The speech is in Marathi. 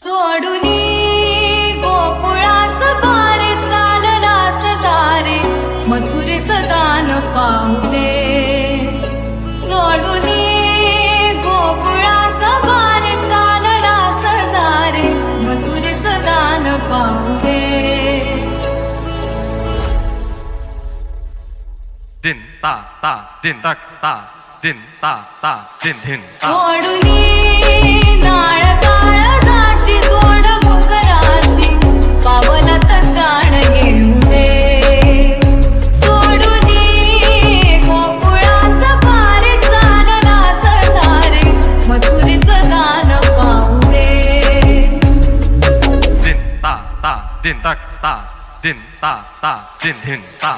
सोडूनी गोकुळास बारे चाललास जारे मथुरेचं दान पाहू दे। सोडूनी गोकुळास बारे चाललास जारे मथुरेचं दान पाहू दे। दिन ता ता दिन तक ता दिन ता ता दिन दिन ता। सोडूनी नाळ काळ दाशी जोड मुखराशी पावलात जाण घेऊ दे। सोडूनी गोकुळास बारे चाललास जारे मथुरेचं दान पाहू दे। दिन ता ता दिन तक ता दिन ता ता दिन दिन ता।